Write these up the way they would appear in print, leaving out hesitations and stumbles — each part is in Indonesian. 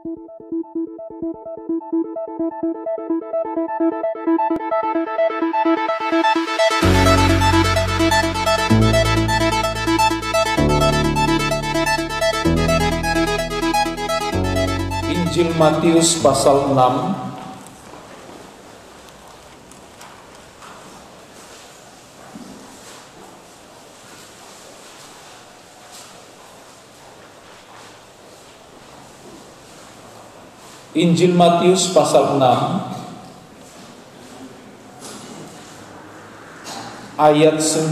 Injil Matius pasal 6 Injil Matius pasal 6 ayat 9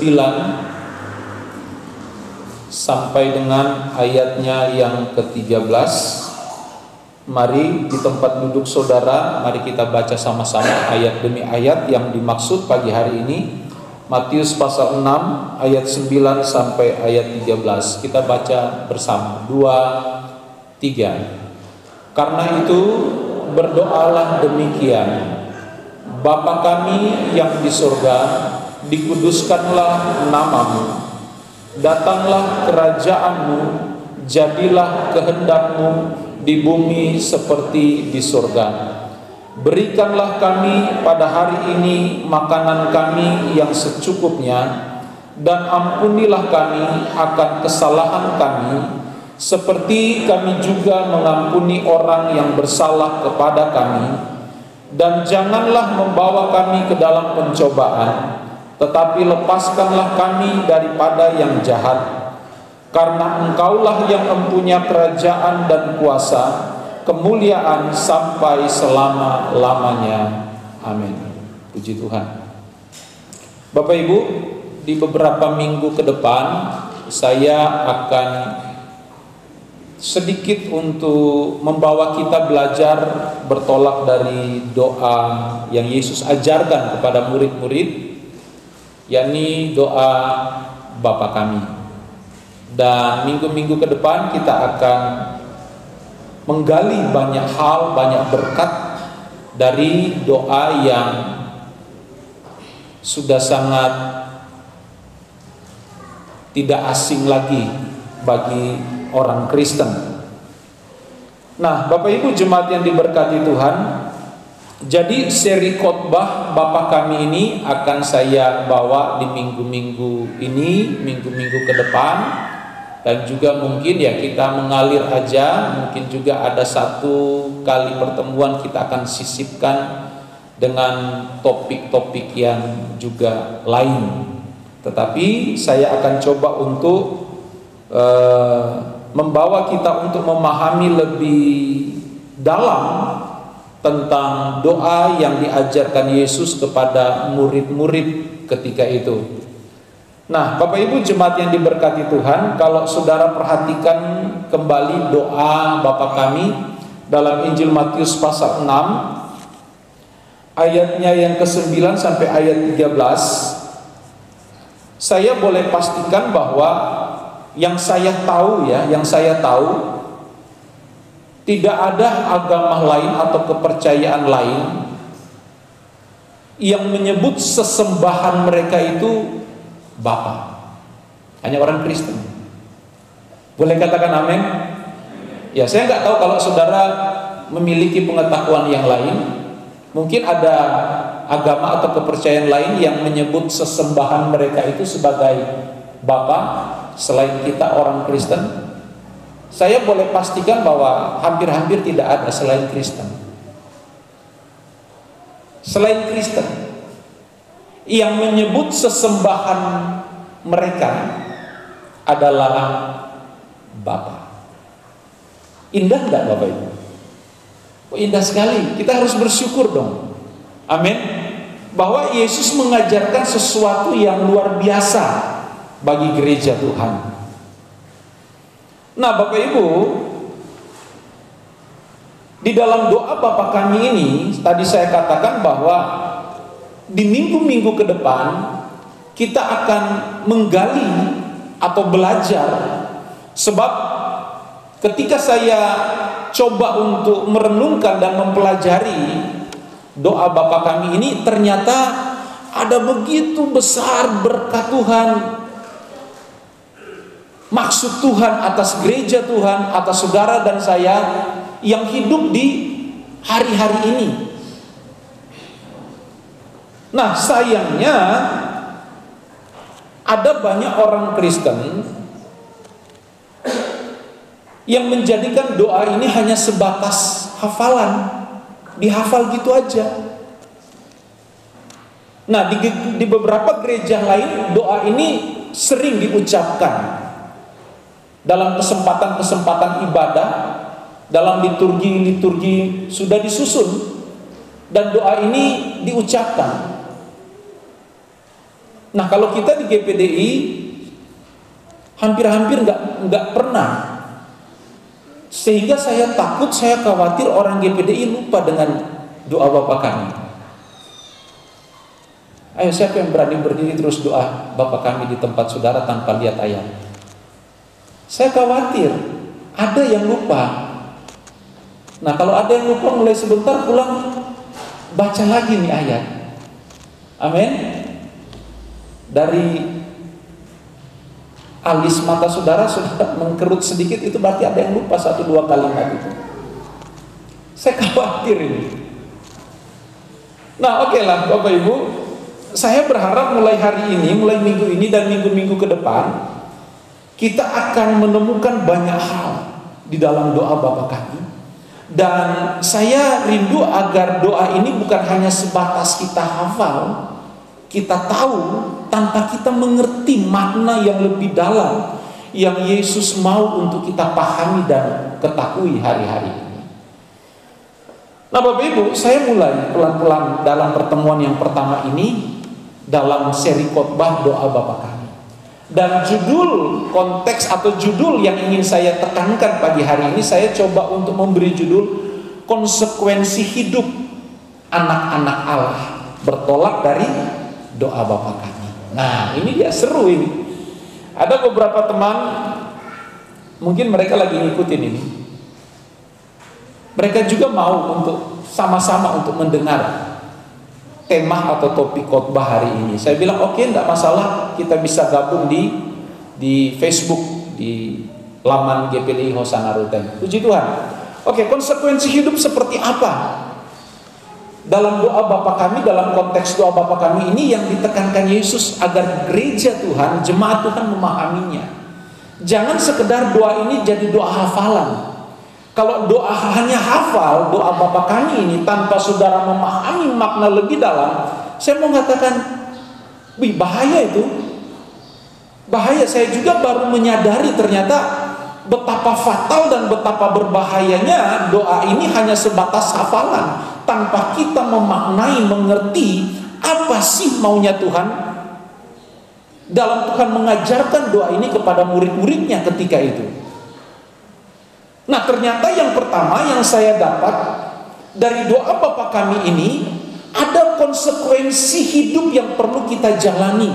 sampai dengan ayatnya yang ke-13. Mari di tempat duduk saudara, mari kita baca sama-sama ayat demi ayat yang dimaksud pagi hari ini. Matius pasal 6 ayat 9 sampai ayat 13. Kita baca bersama. 2, 3. Karena itu berdoalah demikian: Bapa kami yang di surga, dikuduskanlah namamu, datanglah kerajaanmu, jadilah kehendakmu di bumi seperti di surga. Berikanlah kami pada hari ini makanan kami yang secukupnya, dan ampunilah kami akan kesalahan kami, seperti kami juga mengampuni orang yang bersalah kepada kami. Dan janganlah membawa kami ke dalam pencobaan, tetapi lepaskanlah kami daripada yang jahat. Karena Engkaulah yang mempunyai kerajaan dan kuasa, kemuliaan sampai selama-lamanya. Amin. Puji Tuhan. Bapak Ibu, di beberapa minggu ke depan saya akan sedikit untuk membawa kita belajar bertolak dari doa yang Yesus ajarkan kepada murid-murid, yakni doa Bapa kami. Dan minggu-minggu ke depan kita akan menggali banyak hal, banyak berkat dari doa yang sudah sangat tidak asing lagi bagi orang Kristen. Nah, Bapak Ibu jemaat yang diberkati Tuhan, jadi seri khotbah Bapa kami ini akan saya bawa di minggu-minggu ini, minggu-minggu ke depan. Dan juga mungkin ya kita mengalir aja, mungkin juga ada satu kali pertemuan kita akan sisipkan dengan topik-topik yang juga lain. Tetapi saya akan coba untuk membawa kita untuk memahami lebih dalam tentang doa yang diajarkan Yesus kepada murid-murid ketika itu. Nah, Bapak Ibu jemaat yang diberkati Tuhan, kalau saudara perhatikan kembali doa Bapa kami dalam Injil Matius pasal 6 ayatnya yang ke-9 sampai ayat 13, saya boleh pastikan bahwa yang saya tahu tidak ada agama lain atau kepercayaan lain yang menyebut sesembahan mereka itu Bapa. Hanya orang Kristen. Boleh katakan amin? Ya, saya nggak tahu kalau saudara memiliki pengetahuan yang lain. Mungkin ada agama atau kepercayaan lain yang menyebut sesembahan mereka itu sebagai Bapa selain kita orang Kristen. Saya boleh pastikan bahwa hampir-hampir tidak ada selain Kristen. Selain Kristen yang menyebut sesembahan mereka adalah Bapa. Indah enggak Bapak Ibu? Oh, indah sekali. Kita harus bersyukur dong. Amin. Bahwa Yesus mengajarkan sesuatu yang luar biasa bagi gereja Tuhan. Nah, Bapak Ibu, di dalam doa Bapa kami ini tadi saya katakan bahwa di minggu-minggu ke depan kita akan menggali atau belajar, sebab ketika saya coba untuk merenungkan dan mempelajari doa Bapa kami ini, ternyata ada begitu besar berkat Tuhan, maksud Tuhan atas gereja Tuhan, atas saudara dan saya yang hidup di hari-hari ini. Nah, sayangnya ada banyak orang Kristen yang menjadikan doa ini hanya sebatas hafalan, dihafal gitu aja. Nah, di beberapa gereja lain doa ini sering diucapkan dalam kesempatan-kesempatan ibadah, dalam liturgi-liturgi sudah disusun, dan doa ini diucapkan. Nah, kalau kita di GPDI hampir-hampir nggak pernah, sehingga saya takut, saya khawatir orang GPDI lupa dengan doa Bapa Kami. Ayo, siapa yang berani berdiri terus doa Bapa Kami di tempat saudara tanpa lihat ayat? Saya khawatir ada yang lupa. Nah, kalau ada yang lupa, mulai sebentar pulang baca lagi nih ayat. Amin. Dari alis mata saudara sudah mengkerut sedikit, itu berarti ada yang lupa 1-2 kalimat itu. Saya khawatir ini. Nah, oke lah Bapak Ibu, saya berharap mulai hari ini, mulai minggu ini dan minggu-minggu ke depan, kita akan menemukan banyak hal di dalam doa Bapa Kami. Dan saya rindu agar doa ini bukan hanya sebatas kita hafal, kita tahu, tanpa kita mengerti makna yang lebih dalam yang Yesus mau untuk kita pahami dan ketahui hari-hari ini. Nah Bapak Ibu, saya mulai pelan-pelan dalam pertemuan yang pertama ini dalam seri khotbah doa Bapa Kami. Dan judul konteks atau judul yang ingin saya tekankan pagi hari ini, saya coba untuk memberi judul konsekuensi hidup anak-anak Allah bertolak dari doa Bapa Kami. Nah, ini dia seru ini. Ada beberapa teman, mungkin mereka lagi ngikutin ini. Mereka juga mau untuk sama-sama untuk mendengar tema atau topik khotbah hari ini. Saya bilang oke, enggak masalah, kita bisa gabung di Facebook, di laman GPDI Hosana Ruteng. Puji Tuhan. Oke, konsekuensi hidup seperti apa? Dalam doa Bapa Kami, dalam konteks doa Bapa Kami ini yang ditekankan Yesus agar gereja Tuhan, jemaat Tuhan memahaminya. Jangan sekedar doa ini jadi doa hafalan. Kalau doa hanya hafal, doa Bapa Kami ini tanpa saudara memahami makna lebih dalam, saya mau katakan, wih, bahaya itu. Bahaya. Saya juga baru menyadari ternyata betapa fatal dan betapa berbahayanya doa ini hanya sebatas hafalan, tanpa kita memaknai, mengerti apa sih maunya Tuhan dalam Tuhan mengajarkan doa ini kepada murid-muridnya ketika itu. Nah, ternyata yang pertama yang saya dapat dari doa Bapa Kami ini, ada konsekuensi hidup yang perlu kita jalani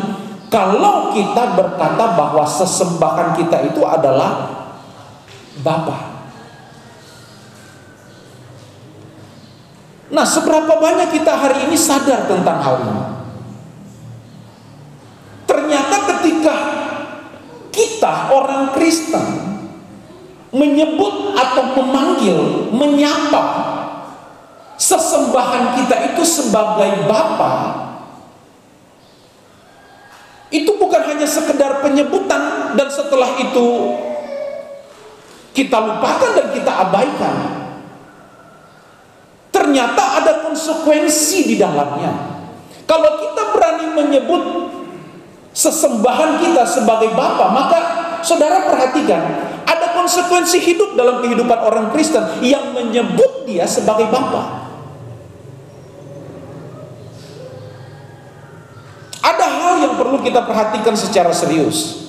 kalau kita berkata bahwa sesembahan kita itu adalah Bapa. Nah, seberapa banyak kita hari ini sadar tentang hal ini? Ternyata ketika kita orang Kristen menyebut atau memanggil, menyapa sesembahan kita itu sebagai Bapa, itu bukan hanya sekedar penyebutan dan setelah itu kita lupakan dan kita abaikan. Ternyata ada konsekuensi di dalamnya. Kalau kita berani menyebut sesembahan kita sebagai Bapa, maka saudara perhatikan, ada konsekuensi hidup dalam kehidupan orang Kristen yang menyebut dia sebagai Bapa. Ada hal yang perlu kita perhatikan secara serius.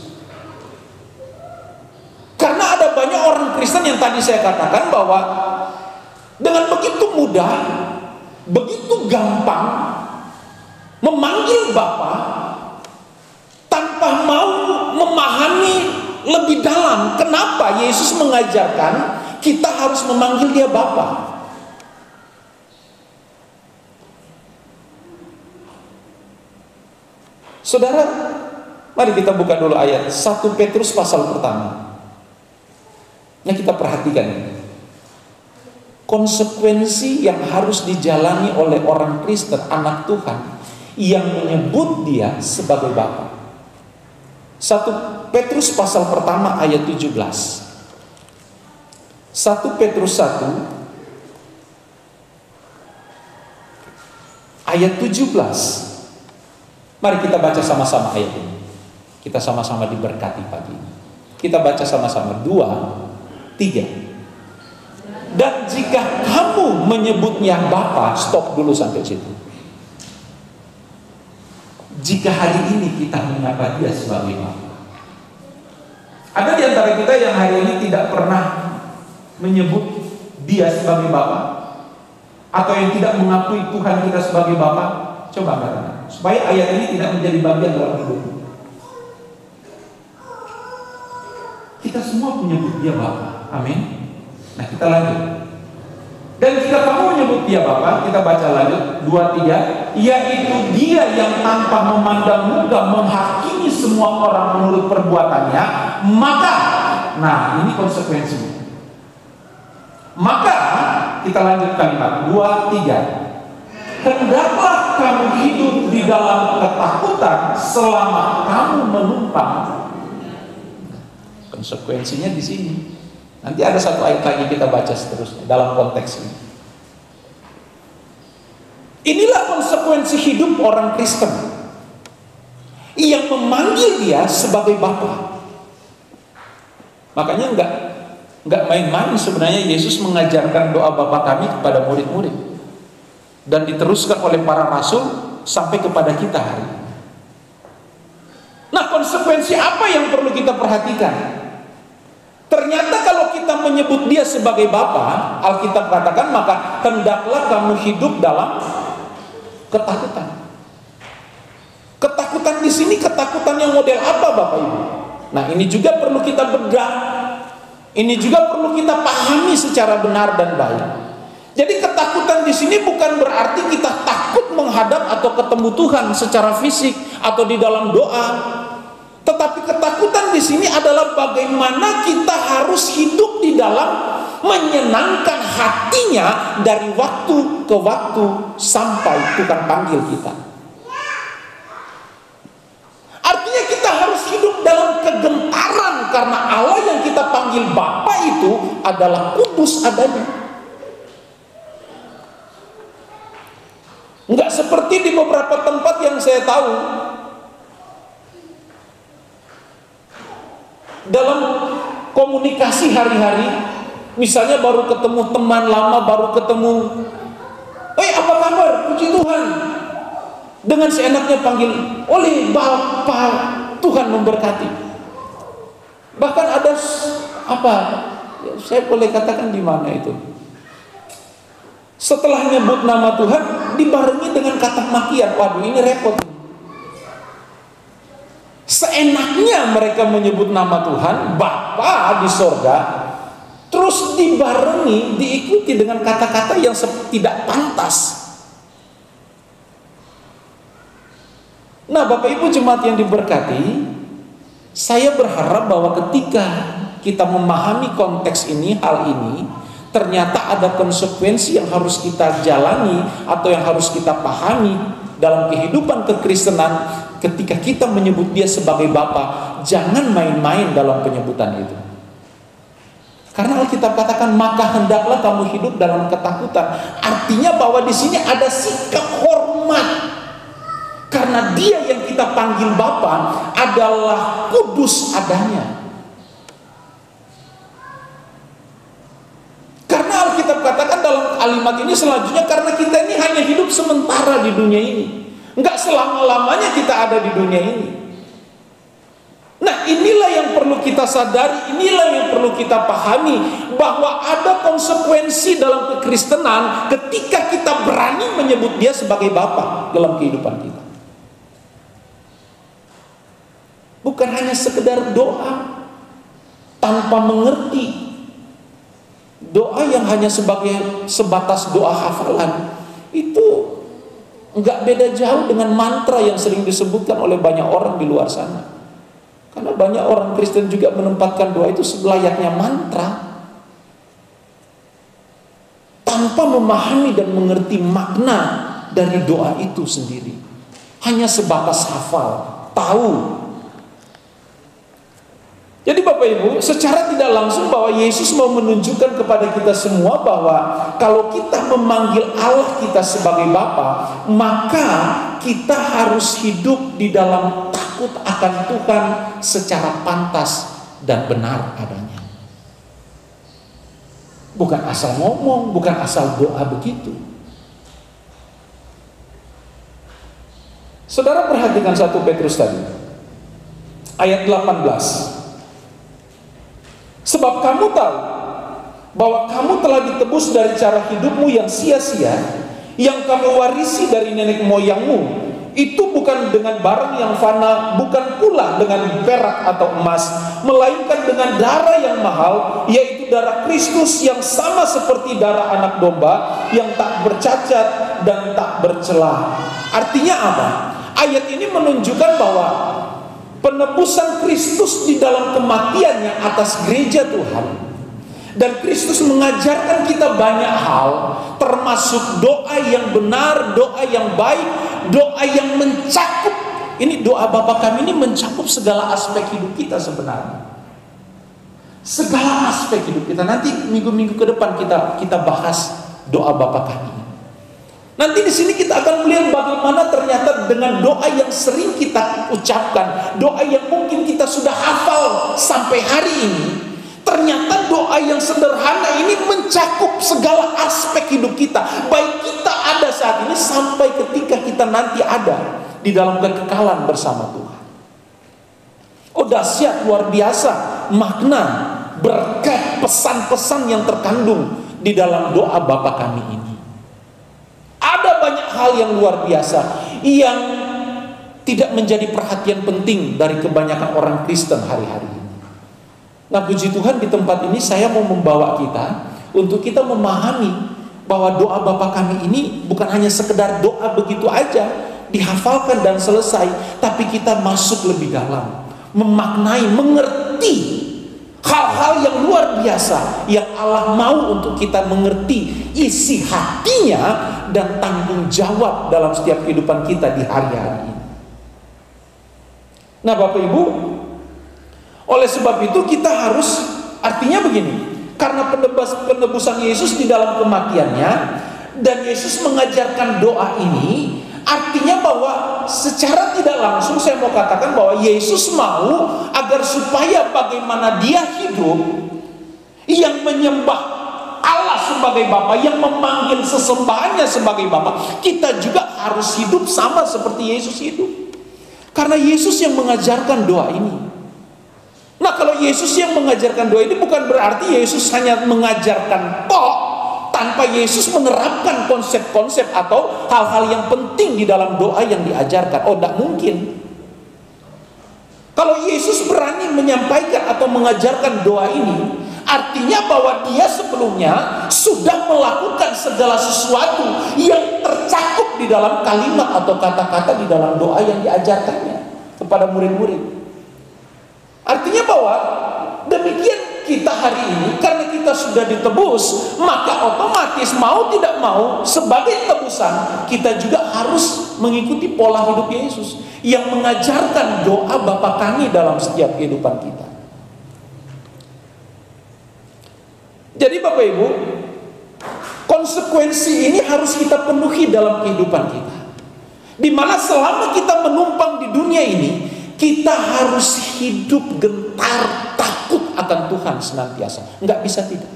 Karena ada banyak orang Kristen yang tadi saya katakan bahwa dengan begitu mudah, begitu gampang memanggil Bapa tanpa mau memahami lebih dalam kenapa Yesus mengajarkan kita harus memanggil dia Bapa. Saudara, mari kita buka dulu ayat 1 Petrus pasal pertama. Nah, kita perhatikan ini. konsekuensi yang harus dijalani oleh orang Kristen, anak Tuhan, yang menyebut dia sebagai Bapa. 1 Petrus pasal pertama ayat 17. 1 Petrus 1 ayat 17. Mari kita baca sama-sama ayat ini. Kita sama-sama diberkati pagi ini. Kita baca sama-sama. 2, 3. Dan jika kamu menyebutnya Bapa, stop dulu sampai situ. Jika hari ini kita menyapa dia sebagai Bapa. Ada di antara kita yang hari ini tidak pernah menyebut dia sebagai Bapa, atau yang tidak mengakui Tuhan kita sebagai Bapa. Coba katakan, supaya ayat ini tidak menjadi bagian dalam hidupmu. Kita semua menyebut dia Bapa. Amin. Nah, kita lanjut. Dan jika kamu menyebut dia Bapa, kita baca lanjut 2, 3, yaitu dia yang tanpa memandang muka menghakimi semua orang menurut perbuatannya, maka, nah ini konsekuensinya. Maka kita lanjut kalimat 2, 3. Hendaklah kamu hidup di dalam ketakutan selama kamu menumpang. Konsekuensinya di sini. Nanti ada satu ayat lagi kita baca seterusnya dalam konteks ini. Inilah konsekuensi hidup orang Kristen yang memanggil dia sebagai Bapa. Makanya enggak main-main sebenarnya Yesus mengajarkan doa Bapa kami kepada murid-murid. Dan diteruskan oleh para rasul sampai kepada kita hari ini. Nah, konsekuensi apa yang perlu kita perhatikan? Ternyata kalau kita menyebut dia sebagai Bapa, Alkitab katakan, maka hendaklah kamu hidup dalam ketakutan. Ketakutan di sini ketakutan yang model apa, Bapak Ibu? Nah, ini juga perlu kita bedah. Ini juga perlu kita pahami secara benar dan baik. Jadi ketakutan di sini bukan berarti kita takut menghadap atau ketemu Tuhan secara fisik atau di dalam doa. Tetapi ketakutan di sini adalah bagaimana kita harus hidup di dalam menyenangkan hatinya dari waktu ke waktu sampai Tuhan panggil kita. Artinya kita harus hidup dalam kegentaran karena Allah yang kita panggil Bapa itu adalah kudus adanya. Enggak seperti di beberapa tempat yang saya tahu, dalam komunikasi hari-hari, misalnya baru ketemu teman lama, baru ketemu, apa kabar? Puji Tuhan. Dengan seenaknya panggil oleh Bapa, Tuhan memberkati. Bahkan ada saya boleh katakan di mana itu? Setelah nyebut nama Tuhan dibarengi dengan kata makian. Waduh, ini repot. Seenaknya mereka menyebut nama Tuhan Bapa di sorga, terus dibarengi, diikuti dengan kata-kata yang tidak pantas. Nah, Bapak Ibu jemaat yang diberkati, saya berharap bahwa ketika kita memahami konteks ini, hal ini, ternyata ada konsekuensi yang harus kita jalani atau yang harus kita pahami dalam kehidupan kekristenan ketika kita menyebut dia sebagai Bapa. Jangan main-main dalam penyebutan itu. Karena Alkitab katakan, maka hendaklah kamu hidup dalam ketakutan. Artinya bahwa di sini ada sikap hormat. Karena dia yang kita panggil Bapa adalah kudus adanya. Karena Alkitab katakan dalam kalimat ini selanjutnya, karena kita ini hanya hidup sementara di dunia ini, enggak selama-lamanya kita ada di dunia ini. Nah, inilah yang perlu kita sadari, inilah yang perlu kita pahami, bahwa ada konsekuensi dalam kekristenan ketika kita berani menyebut dia sebagai Bapa dalam kehidupan kita. Bukan hanya sekedar doa tanpa mengerti, doa yang hanya sebatas doa hafalan, itu enggak beda jauh dengan mantra yang sering disebutkan oleh banyak orang di luar sana. Karena banyak orang Kristen juga menempatkan doa itu selayaknya mantra. tanpa memahami dan mengerti makna dari doa itu sendiri. Hanya sebatas hafal, tahu. Jadi Bapak Ibu, secara tidak langsung bahwa Yesus mau menunjukkan kepada kita semua bahwa kalau kita memanggil Allah kita sebagai Bapa, maka kita harus hidup di dalam takut akan Tuhan secara pantas dan benar adanya. Bukan asal ngomong, bukan asal doa begitu. Saudara perhatikan 1 Petrus tadi, ayat 18. Sebab kamu tahu bahwa kamu telah ditebus dari cara hidupmu yang sia-sia, yang kamu warisi dari nenek moyangmu. Itu bukan dengan barang yang fana, bukan pula dengan perak atau emas, melainkan dengan darah yang mahal, yaitu darah Kristus yang sama seperti darah anak domba, yang tak bercacat dan tak bercela. Artinya apa? Ayat ini menunjukkan bahwa penebusan Kristus di dalam kematiannya atas gereja Tuhan. Dan Kristus mengajarkan kita banyak hal, termasuk doa yang benar, doa yang baik, doa yang mencakup. Ini doa Bapa kami ini mencakup segala aspek hidup kita sebenarnya. Segala aspek hidup kita. Nanti minggu-minggu ke depan kita bahas doa Bapa kami. Nanti di sini kita akan melihat bagaimana ternyata dengan doa yang sering kita ucapkan, doa yang mungkin kita sudah hafal sampai hari ini, ternyata doa yang sederhana ini mencakup segala aspek hidup kita, baik kita ada saat ini sampai ketika kita nanti ada di dalam kekekalan bersama Tuhan. Oh dahsyat, luar biasa makna, berkat, pesan-pesan yang terkandung di dalam doa Bapa kami ini. Ada banyak hal yang luar biasa yang tidak menjadi perhatian penting dari kebanyakan orang Kristen hari-hari ini. Nah puji Tuhan di tempat ini saya mau membawa kita untuk kita memahami bahwa doa Bapa kami ini bukan hanya sekedar doa begitu aja, dihafalkan dan selesai, tapi kita masuk lebih dalam, memaknai, mengerti hal-hal yang luar biasa yang Allah mau untuk kita mengerti isi hatinya dan tanggung jawab dalam setiap kehidupan kita di hari-hari ini. Nah Bapak Ibu, oleh sebab itu kita harus, artinya begini, karena penebusan Yesus di dalam kematiannya dan Yesus mengajarkan doa ini, artinya bahwa secara tidak langsung saya mau katakan bahwa Yesus mau agar supaya bagaimana dia hidup yang menyembah Allah sebagai Bapa, yang memanggil sesembahannya sebagai Bapa, kita juga harus hidup sama seperti Yesus hidup. Karena Yesus yang mengajarkan doa ini. Nah kalau Yesus yang mengajarkan doa ini bukan berarti Yesus hanya mengajarkan tanpa Yesus menerapkan konsep-konsep atau hal-hal yang penting di dalam doa yang diajarkan. Oh, tidak mungkin. Kalau Yesus berani menyampaikan atau mengajarkan doa ini, artinya bahwa dia sebelumnya sudah melakukan segala sesuatu yang tercakup di dalam kalimat atau kata-kata di dalam doa yang diajarkannya kepada murid-murid. Artinya bahwa demikian kita hari ini, karena kita sudah ditebus, maka otomatis mau tidak mau sebagai tebusan kita juga harus mengikuti pola hidup Yesus yang mengajarkan doa Bapa kami dalam setiap kehidupan kita. Jadi Bapak Ibu, konsekuensi ini harus kita penuhi dalam kehidupan kita. Di mana selama kita menumpang di dunia ini, kita harus hidup gentar, takut akan Tuhan senantiasa. Enggak bisa tidak.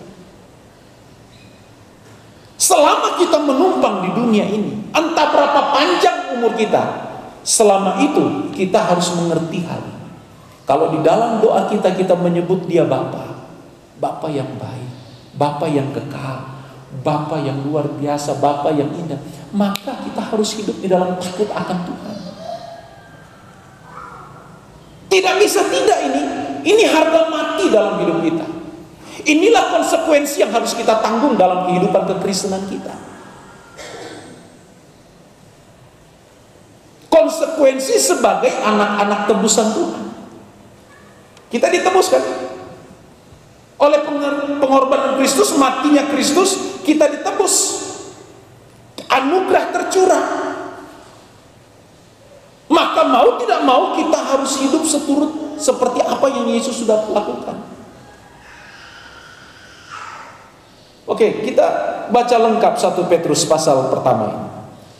Selama kita menumpang di dunia ini, entah berapa panjang umur kita, selama itu kita harus mengerti hal ini. Kalau di dalam doa kita menyebut dia Bapa, Bapa yang baik, Bapa yang kekal, Bapa yang luar biasa, Bapa yang indah, maka kita harus hidup di dalam takut akan Tuhan. Tidak bisa tidak ini. Ini harga mati dalam hidup kita. Inilah konsekuensi yang harus kita tanggung dalam kehidupan kekristenan kita. Konsekuensi sebagai anak-anak tebusan Tuhan. Kita ditebuskan oleh pengorbanan Kristus, matinya Kristus, kita ditebus, anugerah tercurah. Maka mau tidak mau kita harus hidup seturut seperti apa yang Yesus sudah lakukan. Oke, kita baca lengkap 1 Petrus pasal pertama ini.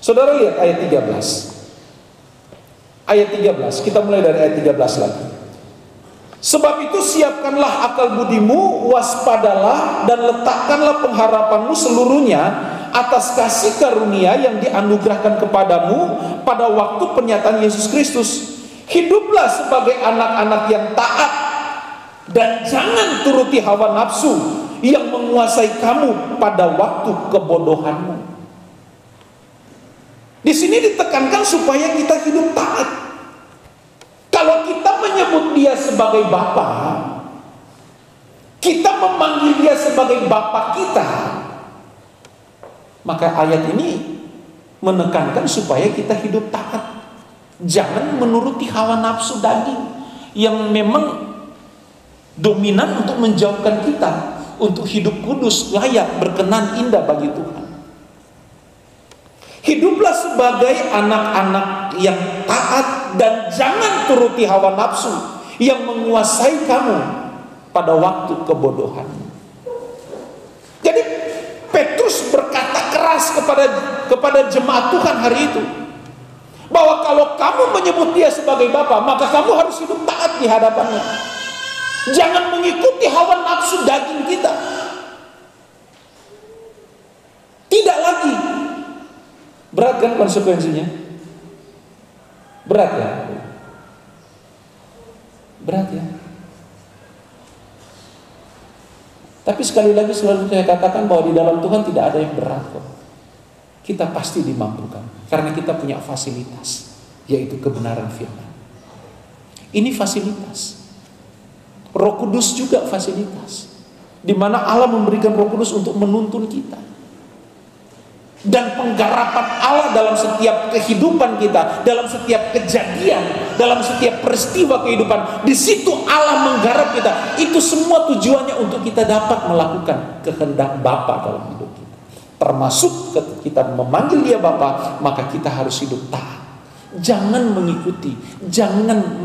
Saudara lihat ayat 13. Ayat 13, kita mulai dari ayat 13 lagi. Sebab itu siapkanlah akal budimu, waspadalah dan letakkanlah pengharapanmu seluruhnya atas kasih karunia yang dianugerahkan kepadamu pada waktu penyataan Yesus Kristus. Hiduplah sebagai anak-anak yang taat dan jangan turuti hawa nafsu yang menguasai kamu pada waktu kebodohanmu. Di sini ditekankan supaya kita hidup taat. Kalau kita menyebut dia sebagai Bapa, kita memanggil dia sebagai Bapa kita, maka ayat ini menekankan supaya kita hidup taat. Jangan menuruti hawa nafsu daging yang memang dominan untuk menjauhkan kita untuk hidup kudus, layak, berkenan, indah bagi Tuhan. Hiduplah sebagai anak-anak yang taat dan jangan turuti hawa nafsu yang menguasai kamu pada waktu kebodohan. Jadi Petrus berkata keras kepada jemaat Tuhan hari itu, bahwa kalau kamu menyebut dia sebagai Bapa, maka kamu harus hidup taat di hadapannya. Jangan mengikuti hawa nafsu daging kita. Tidak lagi. Berat kan konsekuensinya? Berat ya? Berat ya? Tapi sekali lagi selalu saya katakan bahwa di dalam Tuhan tidak ada yang berat kok. Kita pasti dimampukan karena kita punya fasilitas, yaitu kebenaran firman. Ini fasilitas. Roh Kudus juga fasilitas, di mana Allah memberikan Roh Kudus untuk menuntun kita. Dan penggarapan Allah dalam setiap kehidupan kita, dalam setiap kejadian, dalam setiap peristiwa kehidupan, di situ Allah menggarap kita. Itu semua tujuannya untuk kita dapat melakukan kehendak Bapa dalam hidup kita. Termasuk ketika kita memanggil dia Bapa, maka kita harus hidup taat. Jangan mengikuti, jangan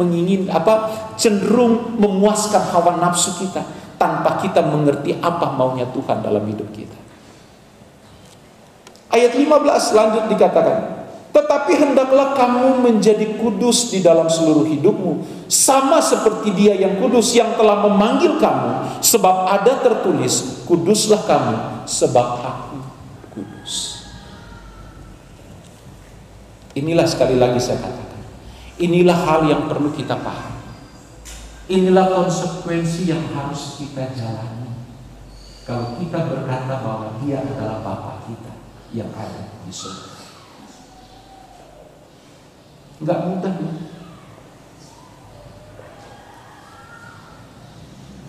cenderung memuaskan hawa nafsu kita tanpa kita mengerti apa maunya Tuhan dalam hidup kita. Ayat 15 lanjut dikatakan, tetapi hendaklah kamu menjadi kudus di dalam seluruh hidupmu, sama seperti dia yang kudus yang telah memanggil kamu. Sebab ada tertulis, kuduslah kamu sebab aku kudus. Inilah sekali lagi saya katakan, inilah hal yang perlu kita paham. Inilah konsekuensi yang harus kita jalani kalau kita berkata bahwa dia adalah Bapa kita yang ada di surga. Enggak mudah.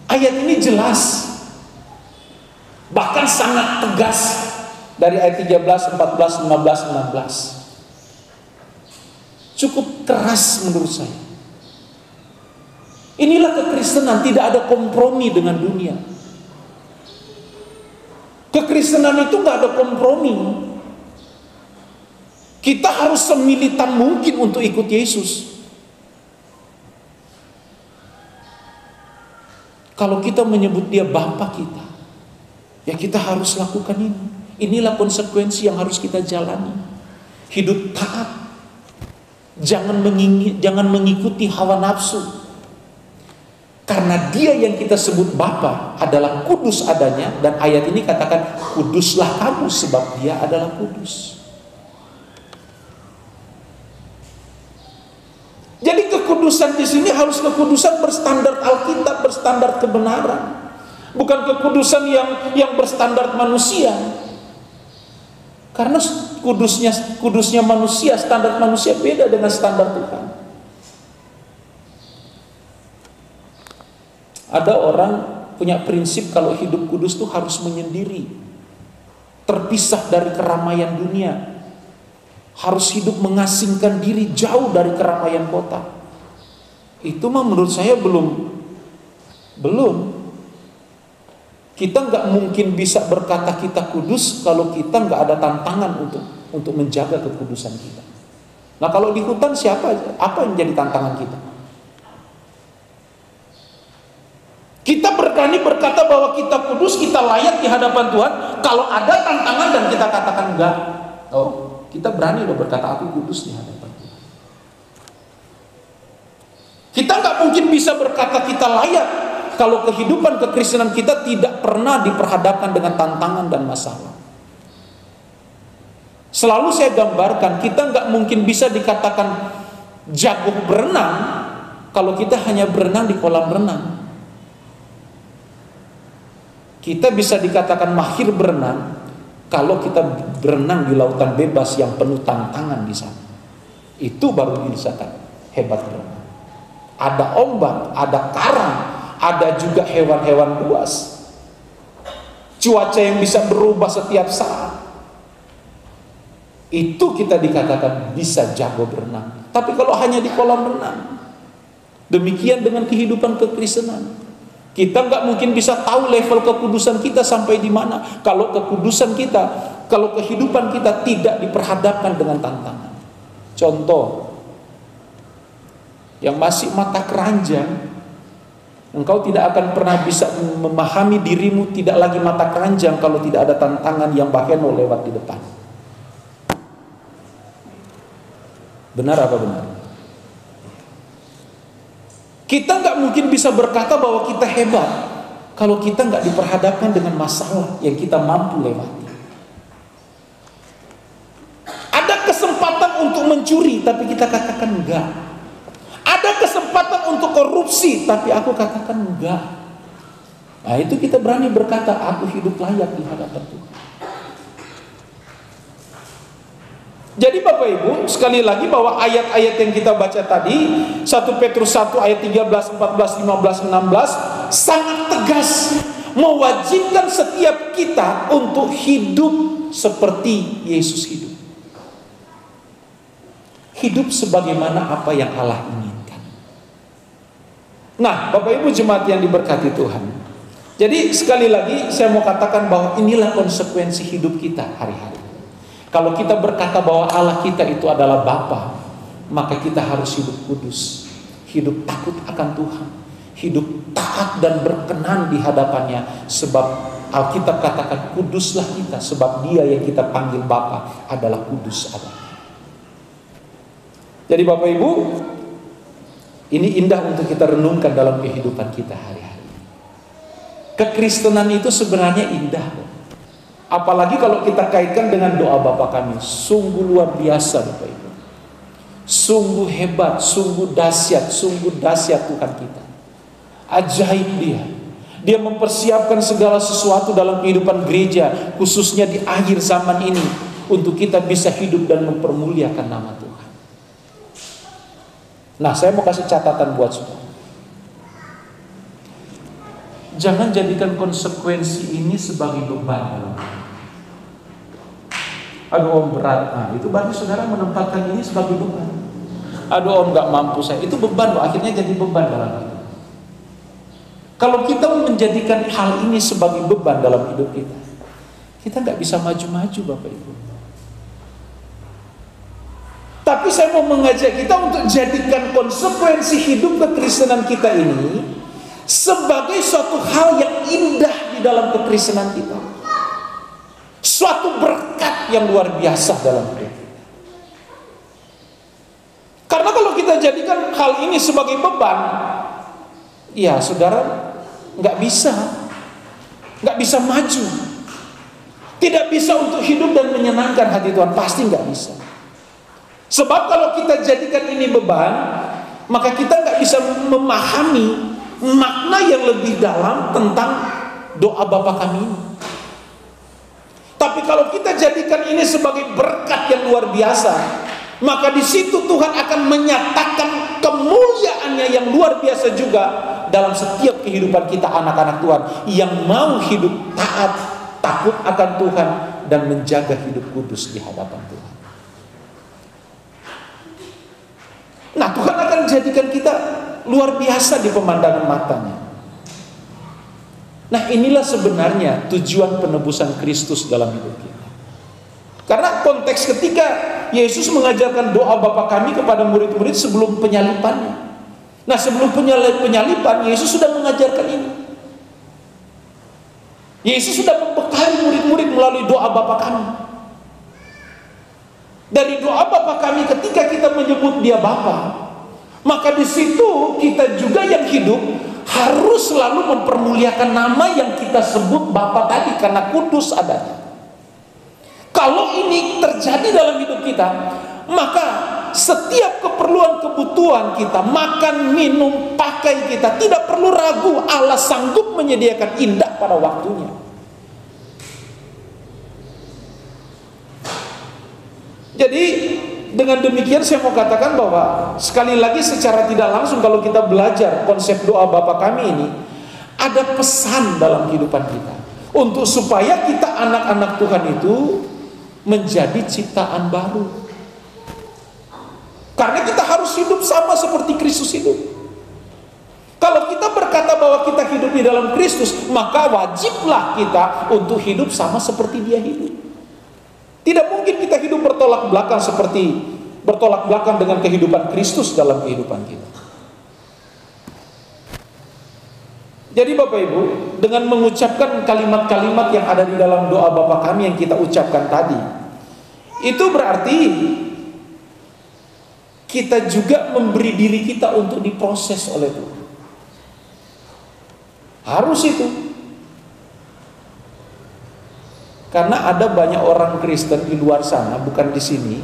Ayat ini jelas, bahkan sangat tegas dari ayat 13, 14, 15, 16. Cukup keras menurut saya. Inilah kekristenan, tidak ada kompromi dengan dunia. Kekristenan itu gak ada kompromi. Kita harus semilitan mungkin untuk ikut Yesus. Kalau kita menyebut dia Bapa kita, ya kita harus lakukan ini. Inilah konsekuensi yang harus kita jalani. Hidup taat. Jangan mengikuti hawa nafsu. Karena dia yang kita sebut Bapa adalah kudus adanya, dan ayat ini katakan kuduslah kamu sebab dia adalah kudus. Jadi kekudusan di sini harus kekudusan berstandar Alkitab, berstandar kebenaran, bukan kekudusan yang berstandar manusia. Karena kudusnya manusia, standar manusia beda dengan standar Tuhan. Ada orang punya prinsip kalau hidup kudus itu harus menyendiri, terpisah dari keramaian dunia, harus hidup mengasingkan diri jauh dari keramaian kota. Itu mah menurut saya belum. Kita nggak mungkin bisa berkata kita kudus kalau kita nggak ada tantangan untuk menjaga kekudusan kita. Nah, kalau di hutan apa yang jadi tantangan kita? Kita berani berkata bahwa kita kudus, kita layak di hadapan Tuhan. Kalau ada tantangan dan kita katakan enggak, kita berani loh berkata aku kudus di hadapan Tuhan. Kita nggak mungkin bisa berkata kita layak kalau kehidupan kekristenan kita tidak pernah diperhadapkan dengan tantangan dan masalah. Selalu saya gambarkan, kita nggak mungkin bisa dikatakan jago berenang kalau kita hanya berenang di kolam renang. Kita bisa dikatakan mahir berenang kalau kita berenang di lautan bebas yang penuh tantangan di sana. Itu baru disatakan hebat berenang. Ada ombak, ada karang, ada juga hewan-hewan buas. Cuaca yang bisa berubah setiap saat. Itu kita dikatakan bisa jago berenang. Tapi kalau hanya di kolam renang, demikian dengan kehidupan kekristenan. Kita nggak mungkin bisa tahu level kekudusan kita sampai di mana kalau kekudusan kita, kalau kehidupan kita tidak diperhadapkan dengan tantangan. Contoh, yang masih mata keranjang, engkau tidak akan pernah bisa memahami dirimu tidak lagi mata keranjang kalau tidak ada tantangan yang bahkan mau lewat di depan. Benar apa benar? Kita nggak mungkin bisa berkata bahwa kita hebat kalau kita nggak diperhadapkan dengan masalah yang kita mampu lewati. Ada kesempatan untuk mencuri, tapi kita katakan enggak. Ada kesempatan untuk korupsi, tapi aku katakan enggak. Nah, itu kita berani berkata, aku hidup layak di hadapan Tuhan. Jadi Bapak Ibu, sekali lagi bahwa ayat-ayat yang kita baca tadi, 1 Petrus 1 ayat 13, 14, 15, 16 sangat tegas mewajibkan setiap kita untuk hidup seperti Yesus hidup. Hidup sebagaimana apa yang Allah inginkan. Nah, Bapak Ibu jemaat yang diberkati Tuhan. Jadi sekali lagi saya mau katakan bahwa inilah konsekuensi hidup kita hari-hari. Kalau kita berkata bahwa Allah kita itu adalah Bapa, maka kita harus hidup kudus, hidup takut akan Tuhan, hidup taat dan berkenan di hadapannya. Sebab Alkitab katakan kuduslah kita, sebab Dia yang kita panggil Bapa adalah kudus adanya. Jadi Bapak Ibu, ini indah untuk kita renungkan dalam kehidupan kita hari-hari. Kekristenan itu sebenarnya indah. Apalagi kalau kita kaitkan dengan doa Bapa kami, sungguh luar biasa Bapak Ibu. Sungguh hebat, sungguh dahsyat Tuhan kita. Ajaib Dia. Dia mempersiapkan segala sesuatu dalam kehidupan gereja, khususnya di akhir zaman ini, untuk kita bisa hidup dan mempermuliakan nama Tuhan. Nah, saya mau kasih catatan buat saudara. Jangan jadikan konsekuensi ini sebagai beban. Aduh om berat, nah itu berarti saudara menempatkan ini sebagai beban. Aduh om gak mampu saya, itu beban loh, akhirnya jadi beban dalam hidup. Kalau kita menjadikan hal ini sebagai beban dalam hidup kita gak bisa maju-maju Bapak Ibu. Tapi saya mau mengajak kita untuk jadikan konsekuensi hidup kekristenan kita ini sebagai suatu hal yang indah di dalam kekristenan kita. Suatu berkat yang luar biasa dalam hidup kita. Karena kalau kita jadikan hal ini sebagai beban, ya saudara nggak bisa maju, tidak bisa untuk hidup dan menyenangkan hati Tuhan, pasti nggak bisa. Sebab kalau kita jadikan ini beban, maka kita nggak bisa memahami makna yang lebih dalam tentang doa Bapa kami ini. Tapi kalau kita jadikan ini sebagai berkat yang luar biasa, maka di situ Tuhan akan menyatakan kemuliaannya yang luar biasa juga dalam setiap kehidupan kita anak-anak Tuhan yang mau hidup taat, takut akan Tuhan dan menjaga hidup kudus di hadapan Tuhan. Nah, Tuhan akan jadikan kita luar biasa di pemandangan matanya. Nah, inilah sebenarnya tujuan penebusan Kristus dalam hidup kita. Karena konteks ketika Yesus mengajarkan doa Bapa kami kepada murid-murid sebelum penyalipannya. Nah, sebelum penyalipan, Yesus sudah mengajarkan ini. Yesus sudah membekali murid-murid melalui doa Bapa kami. Dari doa Bapa kami ketika kita menyebut Dia Bapa, maka di situ kita juga yang hidup harus selalu mempermuliakan nama yang kita sebut Bapa tadi, karena kudus adanya. Kalau ini terjadi dalam hidup kita, maka setiap keperluan kebutuhan kita, makan, minum, pakai kita, tidak perlu ragu, Allah sanggup menyediakan indah pada waktunya. Jadi dengan demikian saya mau katakan bahwa sekali lagi secara tidak langsung kalau kita belajar konsep doa Bapa kami ini, ada pesan dalam kehidupan kita untuk supaya kita anak-anak Tuhan itu menjadi ciptaan baru. Karena kita harus hidup sama seperti Kristus hidup. Kalau kita berkata bahwa kita hidup di dalam Kristus, maka wajiblah kita untuk hidup sama seperti Dia hidup. Tidak mungkin kita hidup bertolak belakang dengan kehidupan Kristus dalam kehidupan kita. Jadi Bapak Ibu, dengan mengucapkan kalimat-kalimat yang ada di dalam doa Bapa kami yang kita ucapkan tadi, itu berarti kita juga memberi diri kita untuk diproses oleh Tuhan. Harus itu. Karena ada banyak orang Kristen di luar sana, bukan di sini,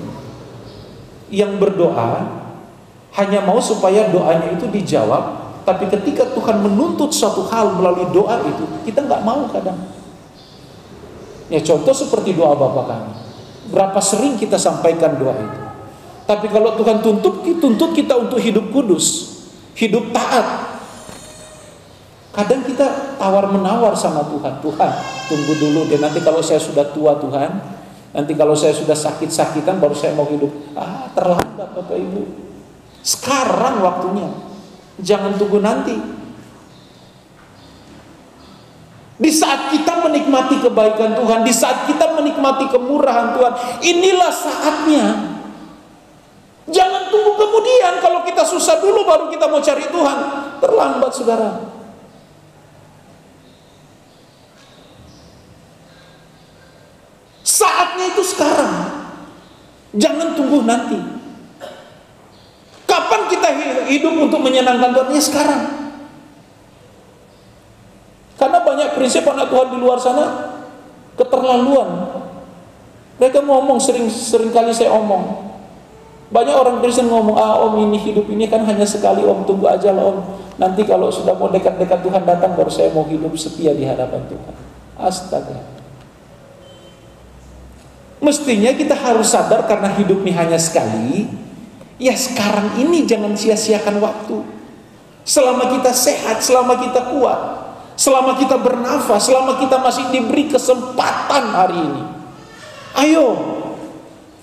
yang berdoa hanya mau supaya doanya itu dijawab. Tapi ketika Tuhan menuntut suatu hal melalui doa itu, kita nggak mau kadang. Ya, contoh seperti doa Bapa kami. Berapa sering kita sampaikan doa itu. Tapi kalau Tuhan tuntut kita untuk hidup kudus, hidup taat, kadang kita tawar-menawar sama Tuhan. Tuhan, tunggu dulu deh, nanti kalau saya sudah tua Tuhan, nanti kalau saya sudah sakit-sakitan baru saya mau hidup. Terlambat Bapak Ibu. Sekarang waktunya. Jangan tunggu nanti. Di saat kita menikmati kebaikan Tuhan, di saat kita menikmati kemurahan Tuhan, inilah saatnya. Jangan tunggu kemudian, kalau kita susah dulu baru kita mau cari Tuhan. Terlambat saudara. Saatnya itu sekarang. Jangan tunggu nanti. Kapan kita hidup untuk menyenangkan Tuhan? Ya sekarang. Karena banyak prinsip anak Tuhan di luar sana keterlaluan. Mereka ngomong, sering kali saya omong. Banyak orang Kristen ngomong, om ini hidup ini kan hanya sekali om, tunggu aja lah om. Nanti kalau sudah mau dekat-dekat Tuhan datang baru saya mau hidup setia di hadapan Tuhan. Astaga. Mestinya kita harus sadar karena hidup ini hanya sekali. Ya sekarang ini jangan sia-siakan waktu. Selama kita sehat, selama kita kuat, selama kita bernafas, selama kita masih diberi kesempatan hari ini, ayo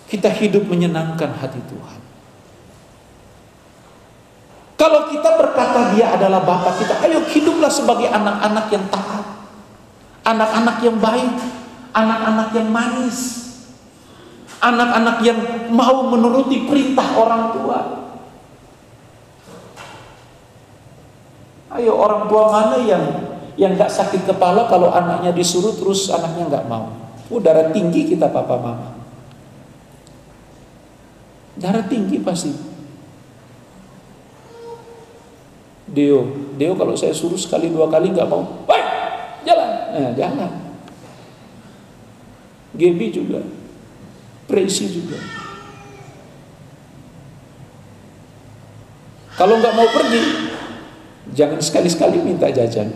kita hidup menyenangkan hati Tuhan. Kalau kita berkata Dia adalah Bapa kita, ayo hiduplah sebagai anak-anak yang taat, anak-anak yang baik, anak-anak yang manis, anak-anak yang mau menuruti perintah orang tua. Ayo, orang tua mana yang gak sakit kepala kalau anaknya disuruh terus anaknya gak mau? Darah tinggi kita papa mama. Darah tinggi pasti. Deo kalau saya suruh sekali dua kali gak mau, baik, jalan. Jalan. Gaby juga. Tracy juga. Kalau nggak mau pergi, jangan sekali-sekali minta jajan.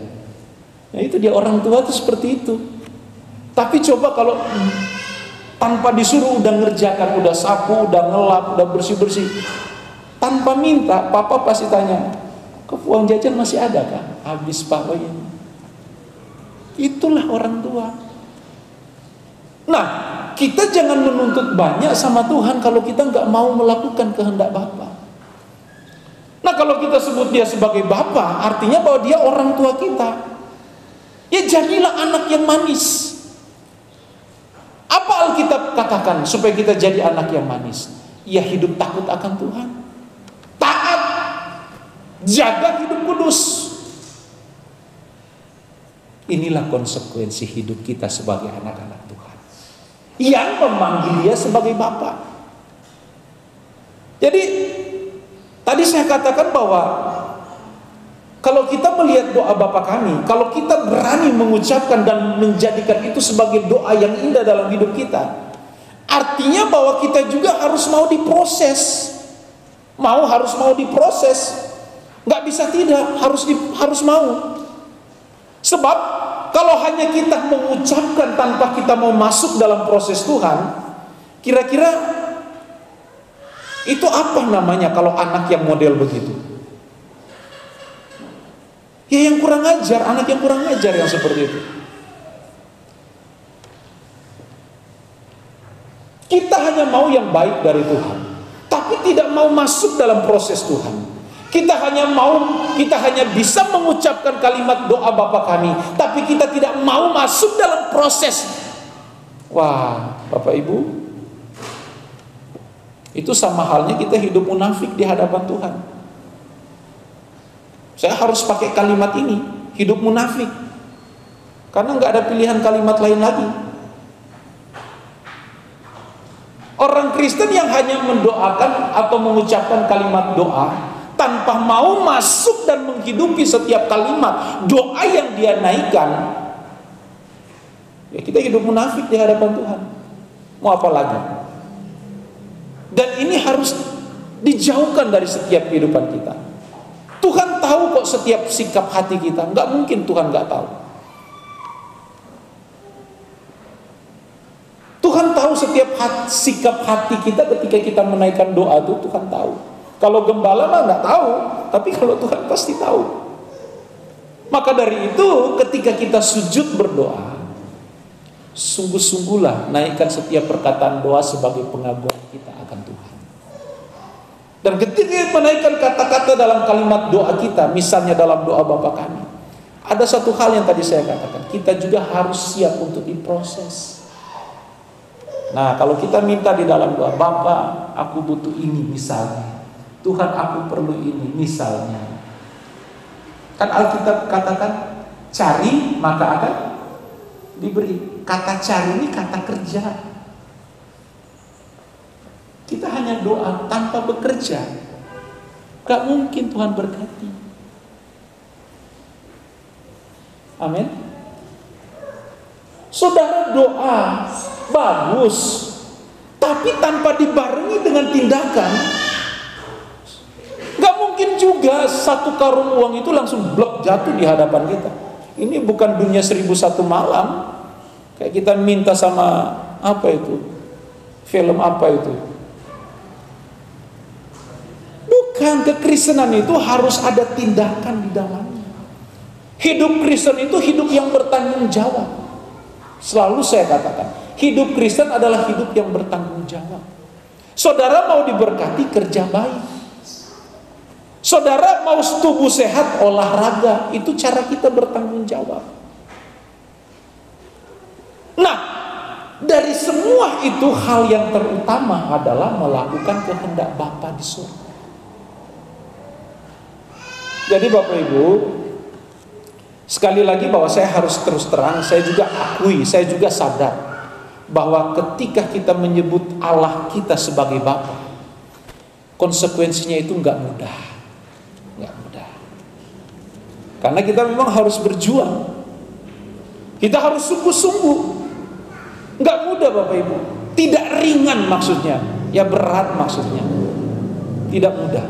Nah itu dia, orang tua itu seperti itu. Tapi coba kalau tanpa disuruh udah ngerjakan, udah sapu, udah ngelap, udah bersih-bersih, tanpa minta, papa pasti tanya, uang jajan masih ada kan? Habis pak, ini. Itulah orang tua. Nah, kita jangan menuntut banyak sama Tuhan kalau kita nggak mau melakukan kehendak Bapa. Nah, kalau kita sebut Dia sebagai Bapa, artinya bahwa Dia orang tua kita. Ya jadilah anak yang manis. Apa Alkitab katakan supaya kita jadi anak yang manis? Ya hidup takut akan Tuhan, taat, jaga hidup kudus. Inilah konsekuensi hidup kita sebagai anak-anak Tuhan yang memanggil Dia sebagai Bapa. Jadi tadi saya katakan bahwa kalau kita melihat doa Bapa kami, kalau kita berani mengucapkan dan menjadikan itu sebagai doa yang indah dalam hidup kita, artinya bahwa kita juga harus mau diproses. Harus mau diproses. Nggak bisa tidak, harus mau. Sebab kalau hanya kita mengucapkan tanpa kita mau masuk dalam proses Tuhan, kira-kira itu apa namanya kalau anak yang model begitu? Ya yang kurang ajar, anak yang kurang ajar yang seperti itu. Kita hanya mau yang baik dari Tuhan, tapi tidak mau masuk dalam proses Tuhan. Kita hanya bisa mengucapkan kalimat doa Bapa kami, tapi kita tidak mau masuk dalam proses. Wah, Bapak Ibu, itu sama halnya kita hidup munafik di hadapan Tuhan. Saya harus pakai kalimat ini, hidup munafik, karena nggak ada pilihan kalimat lain lagi. Orang Kristen yang hanya mendoakan atau mengucapkan kalimat doa tanpa mau masuk dan menghidupi setiap kalimat doa yang dia naikkan, ya kita hidup munafik di hadapan Tuhan. Mau apa lagi? Dan ini harus dijauhkan dari setiap kehidupan kita. Tuhan tahu kok setiap sikap hati kita. Nggak mungkin Tuhan nggak tahu. Tuhan tahu setiap sikap hati kita ketika kita menaikkan doa itu. Tuhan tahu. Kalau gembala mah nggak tahu, tapi kalau Tuhan pasti tahu. Maka dari itu ketika kita sujud berdoa, sungguh-sungguhlah naikkan setiap perkataan doa sebagai pengakuan kita akan Tuhan. Dan ketika menaikkan kata-kata dalam kalimat doa kita, misalnya dalam doa Bapa kami, ada satu hal yang tadi saya katakan, kita juga harus siap untuk diproses. Nah, kalau kita minta di dalam doa, Bapa, aku butuh ini misalnya, Tuhan aku perlu ini misalnya, kan Alkitab katakan cari maka akan diberi. Kata cari ini kata kerja. Kita hanya doa tanpa bekerja, gak mungkin Tuhan berkati. Amin. Saudara doa bagus, tapi tanpa dibarengi dengan tindakan, gak mungkin juga satu karung uang itu langsung blok jatuh di hadapan kita. Ini bukan dunia 1001 malam. Kayak kita minta sama apa itu? Film apa itu? Bukan, kekristenan itu harus ada tindakan di dalamnya. Hidup Kristen itu hidup yang bertanggung jawab. Selalu saya katakan, hidup Kristen adalah hidup yang bertanggung jawab. Saudara mau diberkati, kerja baik. Saudara mau tubuh sehat, olahraga. Itu cara kita bertanggung jawab. Nah, dari semua itu hal yang terutama adalah melakukan kehendak Bapa di surga. Jadi Bapak Ibu, sekali lagi bahwa saya harus terus terang, saya juga akui, saya juga sadar bahwa ketika kita menyebut Allah kita sebagai Bapa, konsekuensinya itu nggak mudah. Karena kita memang harus berjuang. Kita harus sungguh-sungguh. Nggak mudah Bapak Ibu. Tidak ringan maksudnya. Ya berat maksudnya. Tidak mudah.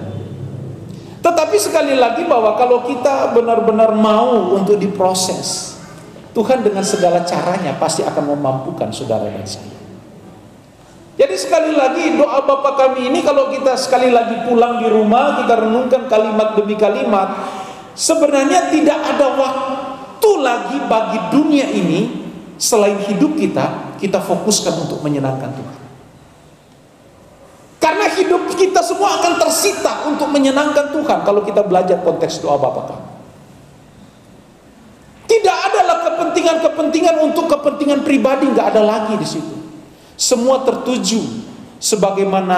Tetapi sekali lagi bahwa kalau kita benar-benar mau untuk diproses, Tuhan dengan segala caranya pasti akan memampukan saudara dan saya. Jadi sekali lagi doa Bapa kami ini, kalau kita sekali lagi pulang di rumah, kita renungkan kalimat demi kalimat, sebenarnya tidak ada waktu lagi bagi dunia ini selain hidup kita fokuskan untuk menyenangkan Tuhan. Karena hidup kita semua akan tersita untuk menyenangkan Tuhan kalau kita belajar konteks doa Bapa kami. Tidak adalah kepentingan untuk kepentingan pribadi nggak ada lagi di situ. Semua tertuju sebagaimana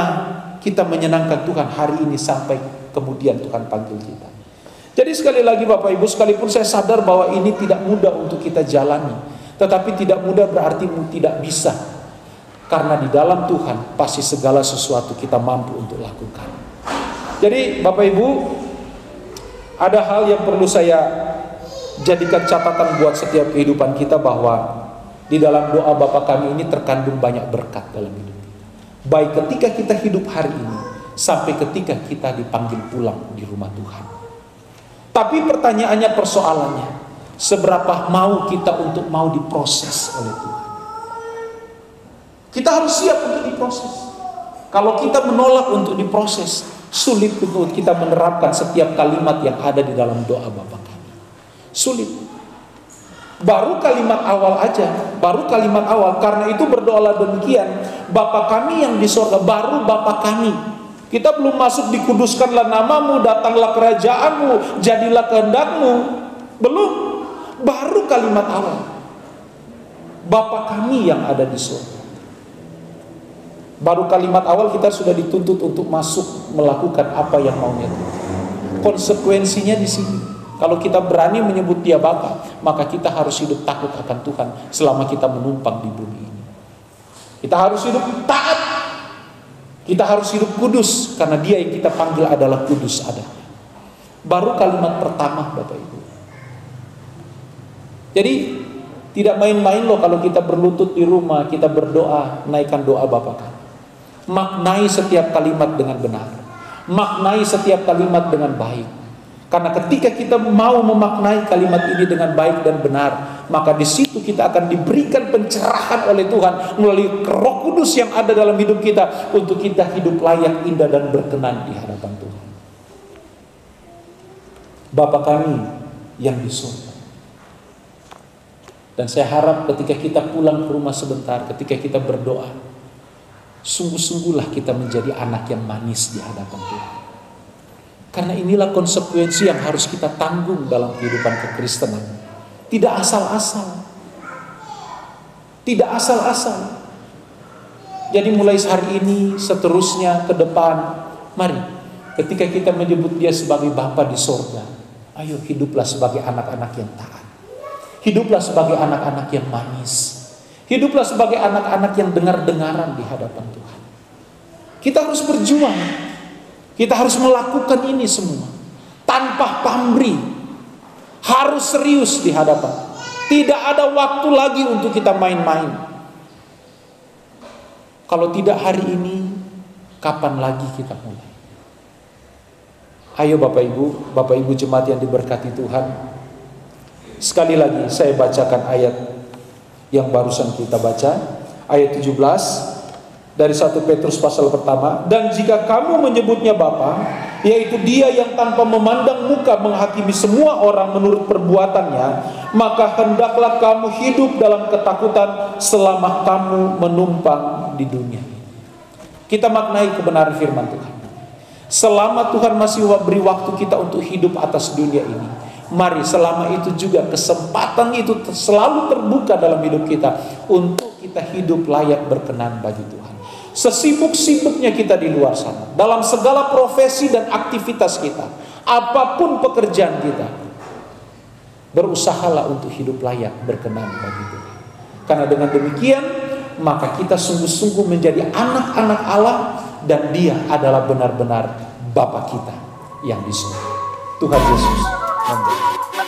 kita menyenangkan Tuhan hari ini sampai kemudian Tuhan panggil kita. Jadi sekali lagi Bapak Ibu, sekalipun saya sadar bahwa ini tidak mudah untuk kita jalani, tetapi tidak mudah berarti tidak bisa. Karena di dalam Tuhan pasti segala sesuatu kita mampu untuk lakukan. Jadi Bapak Ibu, ada hal yang perlu saya jadikan catatan buat setiap kehidupan kita, bahwa di dalam doa Bapa Kami ini terkandung banyak berkat dalam hidup kita. Baik ketika kita hidup hari ini, sampai ketika kita dipanggil pulang di rumah Tuhan. Tapi pertanyaannya, persoalannya, seberapa mau kita untuk mau diproses oleh Tuhan? Kita harus siap untuk diproses. Kalau kita menolak untuk diproses, sulit untuk kita menerapkan setiap kalimat yang ada di dalam doa Bapa Kami. Sulit. Baru kalimat awal aja, baru kalimat awal. Karena itu berdoalah demikian, Bapa Kami yang di sorga, baru Bapa Kami. Kita belum masuk dikuduskanlah namamu, datanglah kerajaanmu, jadilah kehendakmu. Belum. Baru kalimat awal. Bapa Kami yang ada di sorga. Baru kalimat awal kita sudah dituntut untuk masuk melakukan apa yang maunya Tuhan. Konsekuensinya di sini. Kalau kita berani menyebut Dia Bapa, maka kita harus hidup takut akan Tuhan selama kita menumpang di bumi ini. Kita harus hidup taat. Kita harus hidup kudus, karena Dia yang kita panggil adalah kudus adanya. Baru kalimat pertama Bapak Ibu. Jadi tidak main-main loh kalau kita berlutut di rumah, kita berdoa, naikkan doa Bapa Kami. Maknai setiap kalimat dengan benar. Maknai setiap kalimat dengan baik. Karena ketika kita mau memaknai kalimat ini dengan baik dan benar, maka di situ kita akan diberikan pencerahan oleh Tuhan melalui Roh Kudus yang ada dalam hidup kita, untuk kita hidup layak, indah, dan berkenan di hadapan Tuhan. Bapa Kami yang di surga. Dan saya harap ketika kita pulang ke rumah sebentar, ketika kita berdoa, sungguh-sungguhlah kita menjadi anak yang manis di hadapan Tuhan. Karena inilah konsekuensi yang harus kita tanggung dalam kehidupan kekristenan. Tidak asal-asal. Tidak asal-asal. Jadi mulai hari ini, seterusnya ke depan, mari ketika kita menyebut Dia sebagai Bapa di sorga, ayo hiduplah sebagai anak-anak yang taat. Hiduplah sebagai anak-anak yang manis. Hiduplah sebagai anak-anak yang dengar-dengaran di hadapan Tuhan. Kita harus berjuang. Kita harus melakukan ini semua tanpa pamrih. Harus serius di hadapan. Tidak ada waktu lagi untuk kita main-main. Kalau tidak hari ini, kapan lagi kita mulai? Ayo Bapak Ibu jemaat yang diberkati Tuhan. Sekali lagi saya bacakan ayat yang barusan kita baca, ayat 17 dari 1 Petrus pasal pertama. Dan jika kamu menyebutnya Bapa, yaitu Dia yang tanpa memandang muka menghakimi semua orang menurut perbuatannya, maka hendaklah kamu hidup dalam ketakutan selama kamu menumpang di dunia. Kita maknai kebenaran firman Tuhan. Selama Tuhan masih beri waktu kita untuk hidup atas dunia ini, mari selama itu juga kesempatan itu selalu terbuka dalam hidup kita untuk kita hidup layak berkenan bagi Tuhan. Sesibuk-sibuknya kita di luar sana, dalam segala profesi dan aktivitas kita, apapun pekerjaan kita, berusahalah untuk hidup layak berkenan bagi Tuhan. Karena dengan demikian, maka kita sungguh-sungguh menjadi anak-anak Allah, dan Dia adalah benar-benar Bapa kita yang di surga. Tuhan Yesus memberkati.